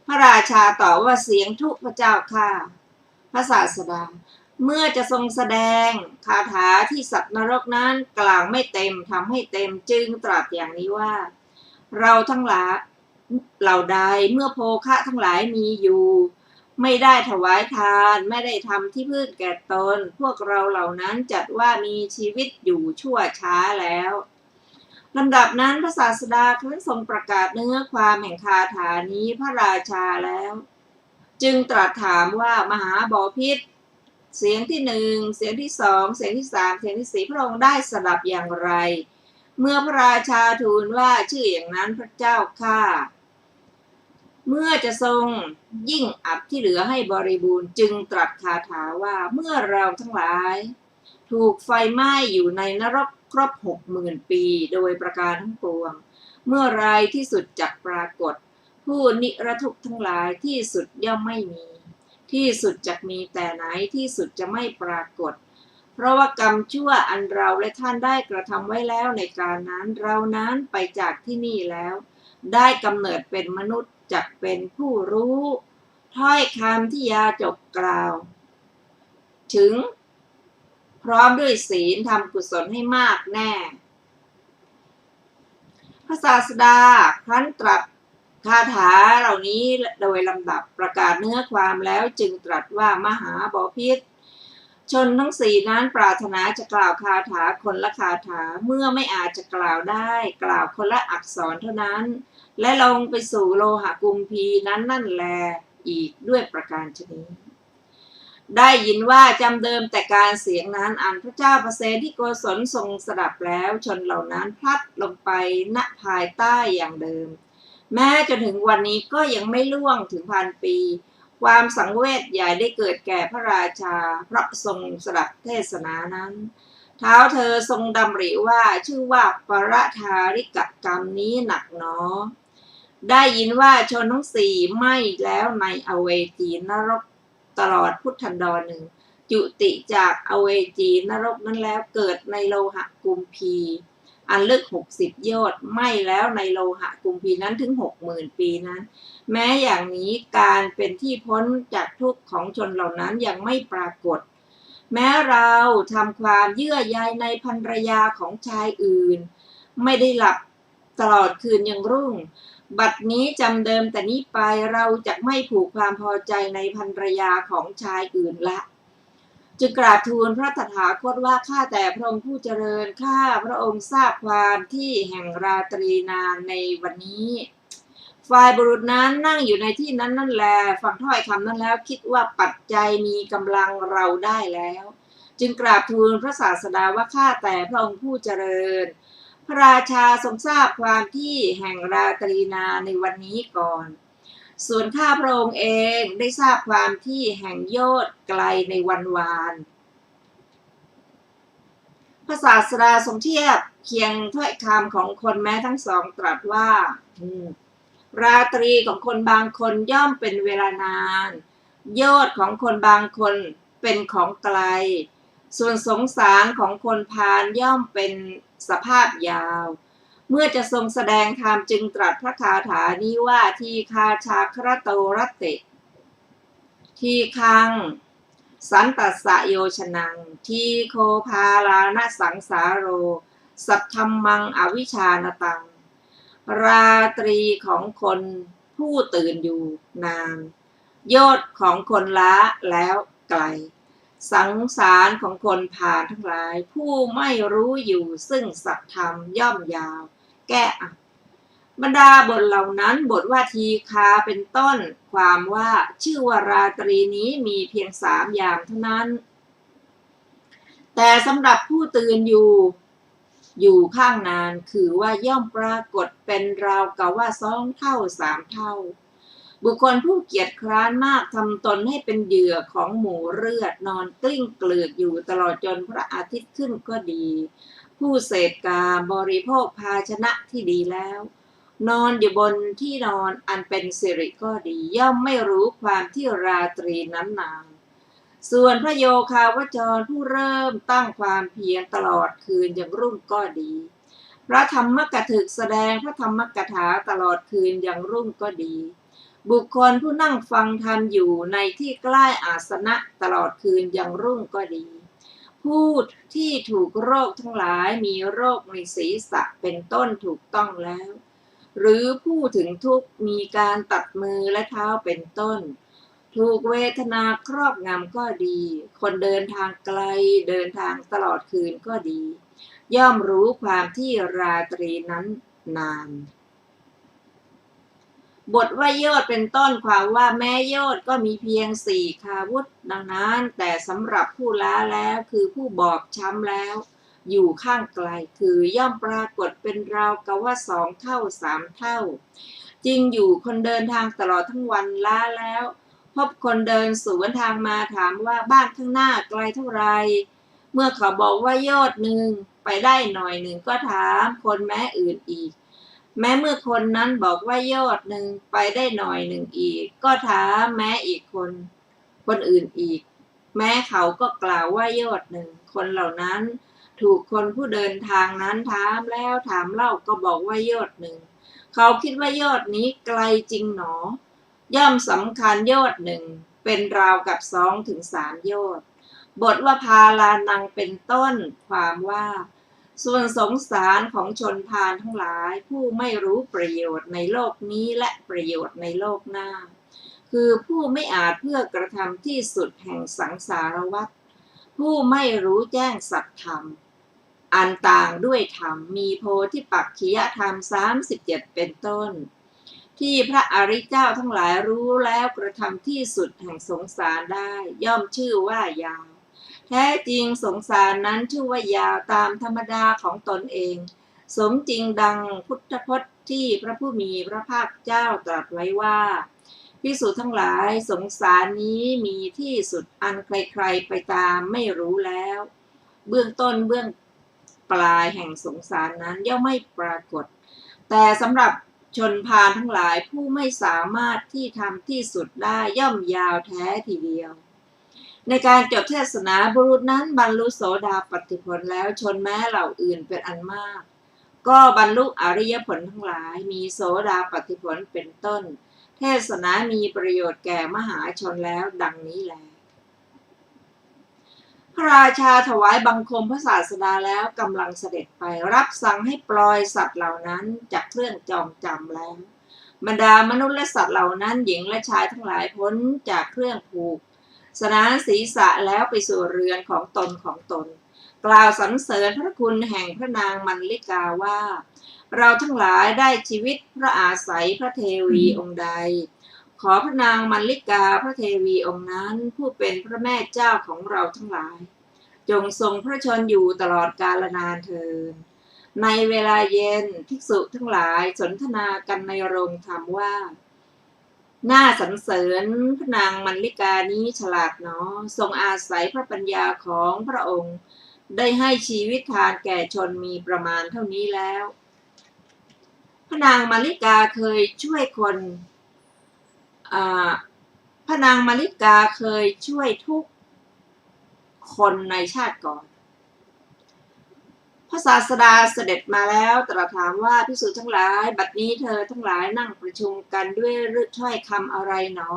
พระราชาตอบว่าเสียงทุกพระเจ้าค่ะพระศาสดาเมื่อจะทรงแสดงคาถาที่สัตว์นรกนั้นกล่าวไม่เต็มทำให้เต็มจึงตรัสอย่างนี้ว่าเราทั้งหลายเหล่าใดเมื่อโภคะทั้งหลายมีอยู่ไม่ได้ถวายทานไม่ได้ทำที่พึ่งแก่ตนพวกเราเหล่านั้นจัดว่ามีชีวิตอยู่ชั่วช้าแล้วลำดับนั้นพระศาสดาครั้นทรงประกาศเนื้อความแห่งคาถานี้พระราชาแล้วจึงตรัสถามว่ามหาบพิตรเสียงที่1เสียงที่2เสียงที่3เสียงที่4พระองค์ได้สดับอย่างไรเมื่อพระราชาทูลว่าชื่ออย่างนั้นพระเจ้าข้าเมื่อจะทรงยิ่งอัดที่เหลือให้บริบูรณ์จึงตรัสคาถาว่าเมื่อเราทั้งหลายถูกไฟไหม้อยู่ในนรกครบ 60,000 ปีโดยประการทั้งปวงเมื่อไรที่สุดจักปรากฏผู้นิรทุกข์ทั้งหลายที่สุดย่อมไม่มีที่สุดจักมีแต่ไหนที่สุดจะไม่ปรากฏเพราะว่ากรรมชั่วอันเราและท่านได้กระทำไว้แล้วในการนั้นเรานั้นไปจากที่นี่แล้วได้กำเนิดเป็นมนุษย์จักเป็นผู้รู้ถ้อยคำที่ยาจกกล่าว ถึงพร้อมด้วยศีลทำกุศลให้มากแน่พระศาสดาครั้นตรัสคาถาเหล่านี้โดยลำดับประกาศเนื้อความแล้วจึงตรัสว่ามหาบพิตรชนทั้งสี่นั้นปรารถนาจะกล่าวคาถาคนละคาถาเมื่อไม่อาจจะกล่าวได้กล่าวคนละอักษรเท่านั้นและลงไปสู่โลหะกุมพีนั้นนั่นแลอีกด้วยประการฉะนี้ได้ยินว่าจำเดิมแต่การเสียงนั้นอันพระเจ้าประเสนที่โกศลทรงสดับแล้วชนเหล่านั้นพลัดลงไปณภายใต้อย่างเดิมแม้จนถึงวันนี้ก็ยังไม่ล่วงถึง1,000 ปีความสังเวชใหญ่ได้เกิดแก่พระราชาเพราะทรงสดับเทศนานั้นเท้าเธอทรงดำริว่าชื่อว่าปรทาริกกรรมนี้หนักหนอได้ยินว่าชนทั้งสี่ไม่แล้วในอเวจีนรกตลอดพุทธันดรหนึ่งจุติจากอเวจีนรกนั้นแล้วเกิดในโลหะกุมพีอันลึก60 โยชน์ไม่แล้วในโลหะกุมพีนั้นถึง 60,000 ปีนั้นแม้อย่างนี้การเป็นที่พ้นจากทุกข์ของชนเหล่านั้นยังไม่ปรากฏแม้เราทำความเยื่อใยในภรรยาของชายอื่นไม่ได้หลับตลอดคืนยังรุ่งบัดนี้จำเดิมแต่นี้ไปเราจะไม่ผูกความพอใจในภรรยาของชายอื่นละจึงกราบทูลพระตถาคตว่าข้าแต่พระองค์ผู้เจริญข้าพระองค์ทราบความที่แห่งราตรีนานในวันนี้ฝ่ายบุรุษนั้นนั่งอยู่ในที่นั้นนั่นแลฟังถ้อยคำนั้นแล้วคิดว่าปัจจัยมีกำลังเราได้แล้วจึงกราบทูลพระศาสดาว่าข้าแต่พระองค์ผู้เจริญพระราชาทรงทราบความที่แห่งราตรีนาในวันนี้ก่อนส่วนข้าพระองค์เองได้ทราบความที่แห่งโยชน์ไกลในวันวานพระศาสดาทรงเทียบเคียงถ้อยคำของคนแม้ทั้งสองตรัสว่าราตรีของคนบางคนย่อมเป็นเวลานานโยชน์ของคนบางคนเป็นของไกลส่วนสงสารของคนพาลย่อมเป็นสภาพยาวเมื่อจะทรงแสดงธรรมจึงตรัสพระคาถานี้ว่าทีคาชาครโตรติทีคังสันตัสสะโยชนังทีโคภาลานสังสาโรสัทธัมมังอวิชชานตังราตรีของคนผู้ตื่นอยู่นานโยชน์ของคนล้าแล้วไกลสังสารของคนผ่านทั้งหลายผู้ไม่รู้อยู่ซึ่งสัตธรรมย่อมยาวแก้บรรดาบทเหล่านั้นบทว่าทีคาเป็นต้นความว่าชื่อว่าราตรีนี้มีเพียง3 ยามเท่านั้นแต่สำหรับผู้ตื่นอยู่ข้างนานคือว่าย่อมปรากฏเป็นราวกับว่า2 เท่า3 เท่าบุคคลผู้เกียจคร้านมากทำตนให้เป็นเหยื่อของหมูเลือดนอนกลิ้งเกลือกอยู่ตลอดจนพระอาทิตย์ขึ้นก็ดีผู้เสพกามบริโภคภาชนะที่ดีแล้วนอนอยู่บนที่นอนอันเป็นสิริก็ดีย่อมไม่รู้ความที่ราตรีนั้นนานส่วนพระโยคาวจรผู้เริ่มตั้งความเพียรตลอดคืนอย่างรุ่งก็ดีพระธรรมกถึกแสดงพระธรรมกถาตลอดคืนอย่างรุ่งก็ดีบุคคลผู้นั่งฟังธรรมอยู่ในที่ใกล้อาสนะตลอดคืนอย่างรุ่งก็ดีผู้ที่ถูกโรคทั้งหลายมีโรคในศีรษะเป็นต้นถูกต้องแล้วหรือผู้ถึงทุกข์มีการตัดมือและเท้าเป็นต้นถูกเวทนาครอบงำก็ดีคนเดินทางไกลเดินทางตลอดคืนก็ดีย่อมรู้ความที่ราตรีนั้นนานบทว่าโยชน์เป็นต้นความว่าแม้โยชน์ก็มีเพียง4 คาวุธดังนั้นแต่สำหรับผู้ล้าแล้วคือผู้บอบช้ำแล้วอยู่ข้างไกลคือย่อมปรากฏเป็นราวกับว่า2 เท่า3 เท่าจริงอยู่คนเดินทางตลอดทั้งวันล้าแล้วพบคนเดินสวนทางมาถามว่าบ้านข้างหน้าไกลเท่าไรเมื่อเขาบอกว่าโยชน์หนึ่งไปได้หน่อยหนึ่งก็ถามคนแม้อื่นอีกแม้เมื่อคนนั้นบอกว่าโยชน์หนึ่งไปได้หน่อยหนึ่งอีกก็ถามแม้อีกคนอื่นอีกแม้เขาก็กล่าวว่าโยชน์หนึ่งคนเหล่านั้นถูกคนผู้เดินทางนั้นถามแล้วถามเล่าก็บอกว่าโยชน์หนึ่งเขาคิดว่าโยชน์นี้ไกลจริงหนอย่อมสำคัญโยชน์หนึ่งเป็นราวกับ2 ถึง 3 โยชน์ บทว่าพาลานังเป็นต้นความว่าส่วนสงสารของชนพาลทั้งหลายผู้ไม่รู้ประโยชน์ในโลกนี้และประโยชน์ในโลกหน้าคือผู้ไม่อาจเพื่อกระทำที่สุดแห่งสังสารวัฏผู้ไม่รู้แจ้งสัจธรรมอันต่างด้วยธรรมมีโพธิปักขิยธรรม37เป็นต้นที่พระอริยเจ้าทั้งหลายรู้แล้วกระทำที่สุดแห่งสงสารได้ย่อมชื่อว่ายาวแท้จริงสงสารนั้นชื่อว่ายาวตามธรรมดาของตนเองสมจริงดังพุทธพจน์ที่พระผู้มีพระภาคเจ้าตรัสไว้ว่าภิกษุทั้งหลายสงสารนี้มีที่สุดอันใครๆไปตามไม่รู้แล้วเบื้องต้นเบื้องปลายแห่งสงสารนั้นย่อมไม่ปรากฏแต่สำหรับชนพาลทั้งหลายผู้ไม่สามารถที่ทำที่สุดได้ย่อมยาวแท้ทีเดียวในการจบเทศนาบุรุษนั้นบรรลุโสดาปัตติผลแล้วชนแม้เหล่าอื่นเป็นอันมากก็บรรลุอริยผลทั้งหลายมีโสดาปัตติผลเป็นต้นเทศนามีประโยชน์แก่มหาชนแล้วดังนี้แลพระราชาถวายบังคมพระศาสดาแล้วกำลังเสด็จไปรับสั่งให้ปล่อยสัตว์เหล่านั้นจากเครื่องจองจำแล้วบรรดามนุษย์และสัตว์เหล่านั้นหญิงและชายทั้งหลายพ้นจากเครื่องผูกสนานศีรษะแล้วไปสู่เรือนของตนกล่าวสรรเสริญพระคุณแห่งพระนางมัลลิกาว่าเราทั้งหลายได้ชีวิตพระอาศัยพระเทวีองค์ใดขอพระนางมัลลิกาพระเทวีองค์นั้นผู้เป็นพระแม่เจ้าของเราทั้งหลายจงทรงพระชนอยู่ตลอดกาลนานเทอญในเวลาเย็นภิกษุทั้งหลายสนทนากันในโรงธรรมว่าน่าสรรเสริญพระนางมัลลิกานี้ฉลาดเนาะทรงอาศัยพระปัญญาของพระองค์ได้ให้ชีวิตทานแก่ชนมีประมาณเท่านี้แล้วพระนางมัลลิกาเคยช่วยคนพระนางมัลลิกาเคยช่วยทุกคนในชาติก่อนพระศาสดาเสด็จมาแล้วตรัสถามว่าภิกษุทั้งหลายบัดนี้เธอทั้งหลายนั่งประชุมกันด้วยถ้อยคำอะไรหนอ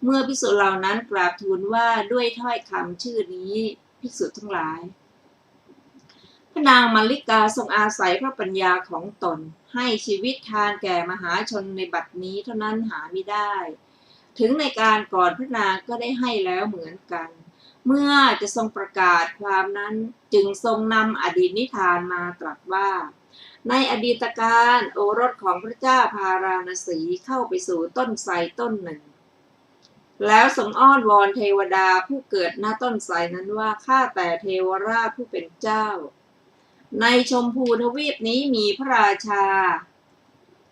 เมื่อภิกษุเหล่านั้นกราบทูลว่าด้วยถ้อยคำชื่อนี้ภิกษุทั้งหลายพระนางมัลลิกาทรงอาศัยพระปัญญาของตนให้ชีวิตทานแก่มหาชนในบัดนี้เท่านั้นหาไม่ได้ถึงในการก่อนพระนางก็ได้ให้แล้วเหมือนกันเมื่อจะทรงประกาศความนั้นจึงทรงนำอดีตนิทานมาตรัสว่าในอดีตการโอรสของพระเจ้าพาราณสีเข้าไปสู่ต้นไทรต้นหนึ่งแล้วทรงอ้อนวอนเทวดาผู้เกิดณต้นไทรนั้นว่าข้าแต่เทวราชผู้เป็นเจ้าในชมพูทวีปนี้มีพระราชา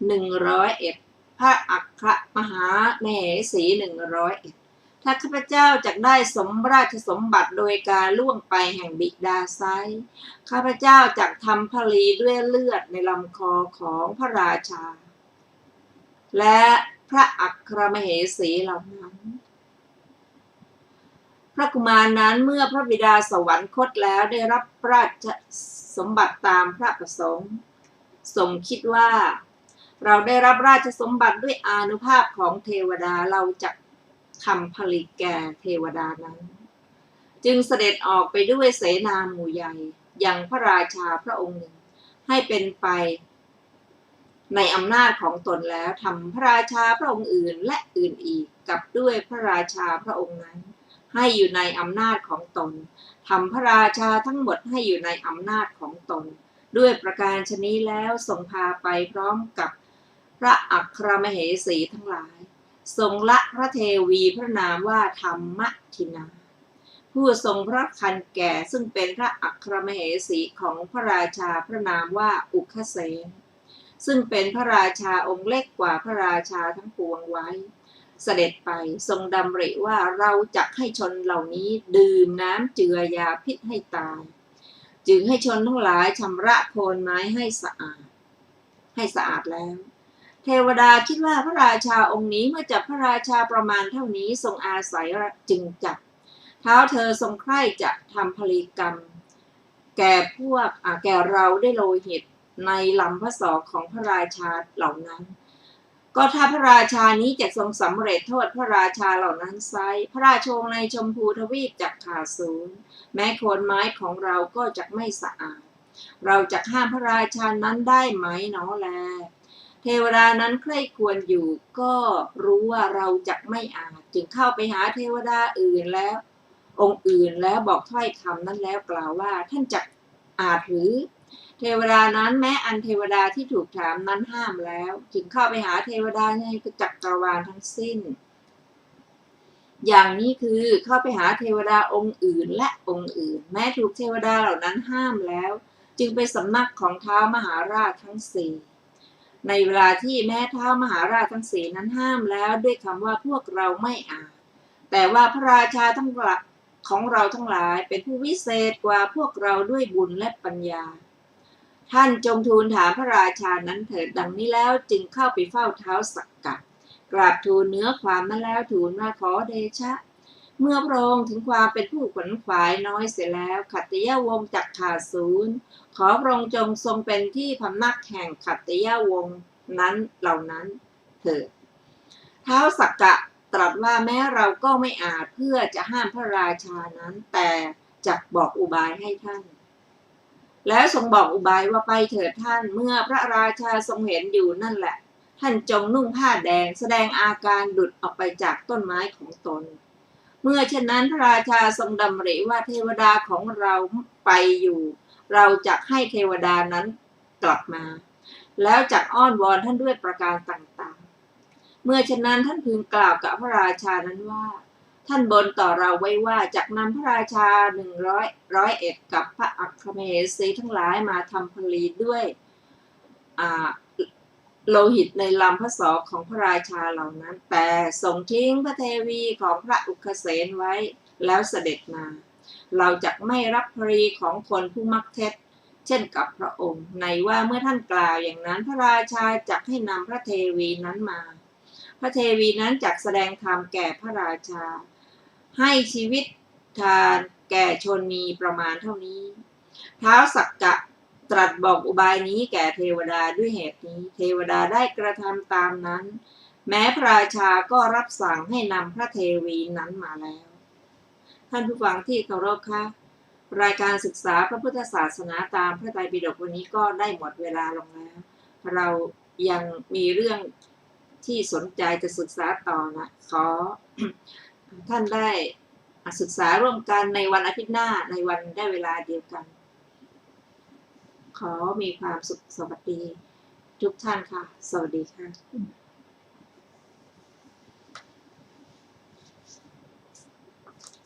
101พระอัครมหามเหสี101ถ้าข้าพเจ้าจักได้สมราชสมบัติโดยการล่วงไปแห่งบิดาไซข้าพเจ้าจักทำพลีด้วยเลือดในลำคอของพระราชาและพระอัครมเหสีเหล่านั้นพระกุมารนั้นเมื่อพระบิดาสวรรคตแล้วได้รับราชสมบัติตามพระประสงค์ทรงคิดว่าเราได้รับราชสมบัติด้วยอานุภาพของเทวดาเราจะทำผลิตแก่เทวดานั้นจึงเสด็จออกไปด้วยเสนาหมู่ใหญ่ยังพระราชาพระองค์หนึ่งให้เป็นไปในอำนาจของตนแล้วทำพระราชาพระองค์อื่นและอื่นอีกกับด้วยพระราชาพระองค์นั้นให้อยู่ในอำนาจของตนทำพระราชาทั้งหมดให้อยู่ในอำนาจของตนด้วยประการชนี้แล้วทรงพาไปพร้อมกับพระอัครมเหสีทั้งหลายทรงละพระเทวีพระนามว่าธรรมทินาผู้ทรงพระคันแก่ซึ่งเป็นพระอัครมเหสีของพระราชาพระนามว่าอุคเสนซึ่งเป็นพระราชาองค์เล็กกว่าพระราชาทั้งปวงไว้เสด็จไปทรงดำริว่าเราจักให้ชนเหล่านี้ดื่มน้ำเจือยาพิษให้ตายจึงให้ชนทั้งหลายชำระโคนไม้ให้สะอาดแล้วเทวดาคิดว่าพระราชาองค์นี้เมื่อจับพระราชาประมาณเท่านี้ทรงอาศัยจึงจับเท้าเธอทรงใคร่จะทำพลีกรรมแก่เราได้โลหิตในลำพระศอกของพระราชาเหล่านั้น ก็ถ้าพระราชานี้จะทรงสำเร็จโทษพระราชาเหล่านั้นไซร้พระราชวงศ์ในชมพูทวีปจักขาดสูญแม้โคนไม้ของเราก็จะไม่สะอาดเราจะห้ามพระราชานั้นได้ไหมหนอแลเทวดานั้นใคร่ควรอยู่ก็รู้ว่าเราจะไม่อาจจึงเข้าไปหาเทวดาอื่นแล้วองค์อื่นแล้วบอกถ้อยคำนั้นแล้วกล่าวว่าท่านจะอาจหรือเทวดานั้นแม้อันเทวดาที่ถูกถามนั้นห้ามแล้วจึงเข้าไปหาเทวดาในจักรวาลทั้งสิ้นอย่างนี้คือเข้าไปหาเทวดาองค์อื่นและองค์อื่นแม้ถูกเทวดาเหล่านั้นห้ามแล้วจึงไปสำนักของท้าวมหาราชทั้งสี่ในเวลาที่แม่ท้าวมหาราชทั้งสี่นั้นห้ามแล้วด้วยคำว่าพวกเราไม่อาจแต่ว่าพระราชาทั้งหลักของเราทั้งหลายเป็นผู้วิเศษกว่าพวกเราด้วยบุญและปัญญาท่านจงทูลถามพระราชานั้นเถิดดังนี้แล้วจึงเข้าไปเฝ้าเท้าสักกะกราบทูลเนื้อความนั้นแล้วทูลว่าขอเดชะเมื่อพระองค์ถึงความเป็นผู้ขวนขวายน้อยเสียแล้วขัตติยวงศ์จักขาดสูญขอพระองค์จงทรงเป็นที่พำนักแห่งขัตติยวงศ์นั้นเหล่านั้นเถิดท้าวสักกะตรัสว่าแม้เราก็ไม่อาจเพื่อจะห้ามพระราชานั้นแต่จักบอกอุบายให้ท่านแล้วทรงบอกอุบายว่าไปเถิดท่านเมื่อพระราชาทรงเห็นอยู่นั่นแหละท่านจงนุ่งผ้าแดงแสดงอาการดุจออกไปจากต้นไม้ของตนเมื่อเช่นนั้นพระราชาทรงดำริว่าเทวดาของเราไปอยู่เราจะให้เทวดานั้นกลับมาแล้วจักอ้อนวอนท่านด้วยประการต่างๆเมื่อเช่นนั้นท่านพึงกล่าวกับพระราชานั้นว่าท่านบนต่อเราไว้ว่าจักนำพระราชา100กับพระอัครมเหสีทั้งหลายมาทำพลีด้วยโลหิตในลำพระศอกของพระราชาเหล่านั้นแต่ส่งทิ้งพระเทวีของพระอุคเสนไว้แล้วเสด็จมาเราจะไม่รับพลีของคนผู้มักเท็จเช่นกับพระองค์ในว่าเมื่อท่านกล่าวอย่างนั้นพระราชาจักให้นำพระเทวีนั้นมาพระเทวีนั้นจักแสดงธรรมแก่พระราชาให้ชีวิตทานแก่ชนมีประมาณเท่านี้ท้าวสักกะตรัสบอกอุบายนี้แก่เทวดาด้วยเหตุนี้เทวดาได้กระทำตามนั้นแม้พระราชาก็รับสั่งให้นำพระเทวีนั้นมาแล้วท่านผู้ฟังที่เคารพค่ะรายการศึกษาพระพุทธศาสนาตามพระไตรปิฎกวันนี้ก็ได้หมดเวลาลงแล้วเรายังมีเรื่องที่สนใจจะศึกษาต่อนะขอ ท่านได้ศึกษาร่วมกันในวันอาทิตย์หน้าในวันได้เวลาเดียวกันขอมีความสุขสวัสดีทุกท่านค่ะสวัสดีค่ะ